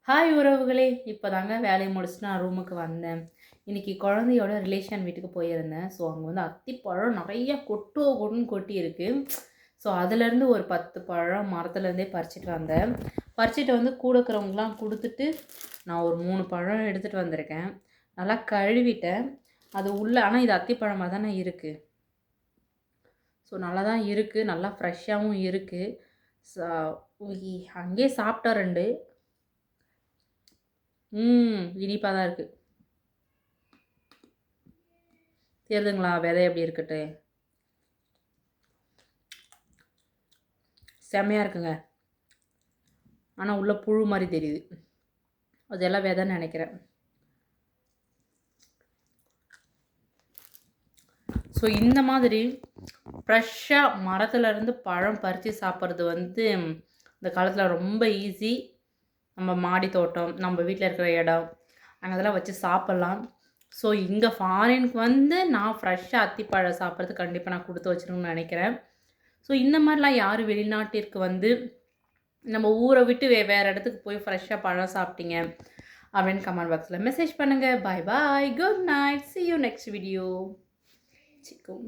Hi உறவுகளே! இப்போ தாங்க வேலைய முடிச்சுட்டு நான் ரூமுக்கு வந்தேன். இன்னைக்கு குழந்தையோட ரிலேஷன் வீட்டுக்கு போயிருந்தேன். ஸோ அங்க வந்து அத்திப்பழம் நெறைய கொட்டுன்னு கொட்டியிருக்கு. ஸோ அதுலேருந்து ஒரு 10 பழம் மரத்துலேருந்தே பறிச்சுட்டு வந்தேன். பறிச்சுட்டு வந்து கூட இருக்கிறவங்களுக்குலாம் குடுத்துட்டு, நான் ஒரு 3 பழம் எடுத்துட்டு வந்திருக்கேன். நல்லா கழுவிட்டேன். அது உள்ள ஆனா இது அத்திப்பழமா தானே இருக்கு. ஸோ நல்லா தான் இருக்கு. நல்லா ஃப்ரெஷ்ஷாவும் இருக்கு. ச அங்கேயே சாப்பிட்டோம் 2. இனிப்பா தான் இருக்கு. தெரியுதுங்களா? விதை எப்படி இருக்குட்டு? செம்மையா இருக்குங்க. ஆனா உள்ள புழு மாரி தெரியுது. அதெல்லாம் விதைன்னு நெனைக்கிறேன். ஸோ இந்த மாதிரி ஃப்ரெஷ்ஷா மரத்துலருந்து பழம் பறிச்சு சாப்பிட்றது வந்து இந்த காலத்துல ரொம்ப ஈஸி. நம்ம மாடி தோட்டம், நம்ம வீட்ல இருக்கிற இடம், அங்க அதெல்லாம் வச்சு சாப்பிட்லாம். ஸோ இங்க ஃபாரினுக்கு வந்து நான் ஃப்ரெஷ்ஷா அத்திப்பழம் சாப்பிட்றதுக்கு கண்டிப்பா நான் குடுத்து வச்சிரணும்னு நெனைக்கிறேன். ஸோ இந்த மாரிலாம் யாரு வெளிநாட்டிற்கு வந்து நம்ம ஊரை விட்டு வேற இடத்துக்கு போய் ஃப்ரெஷ்ஷாக பழம் சாப்பிட்டீங்க அப்படின்னு கமெண்ட் பாக்ஸில் மெசேஜ் பண்ணுங்கள். Bye bye, good night, see you next video. சிக்கும்.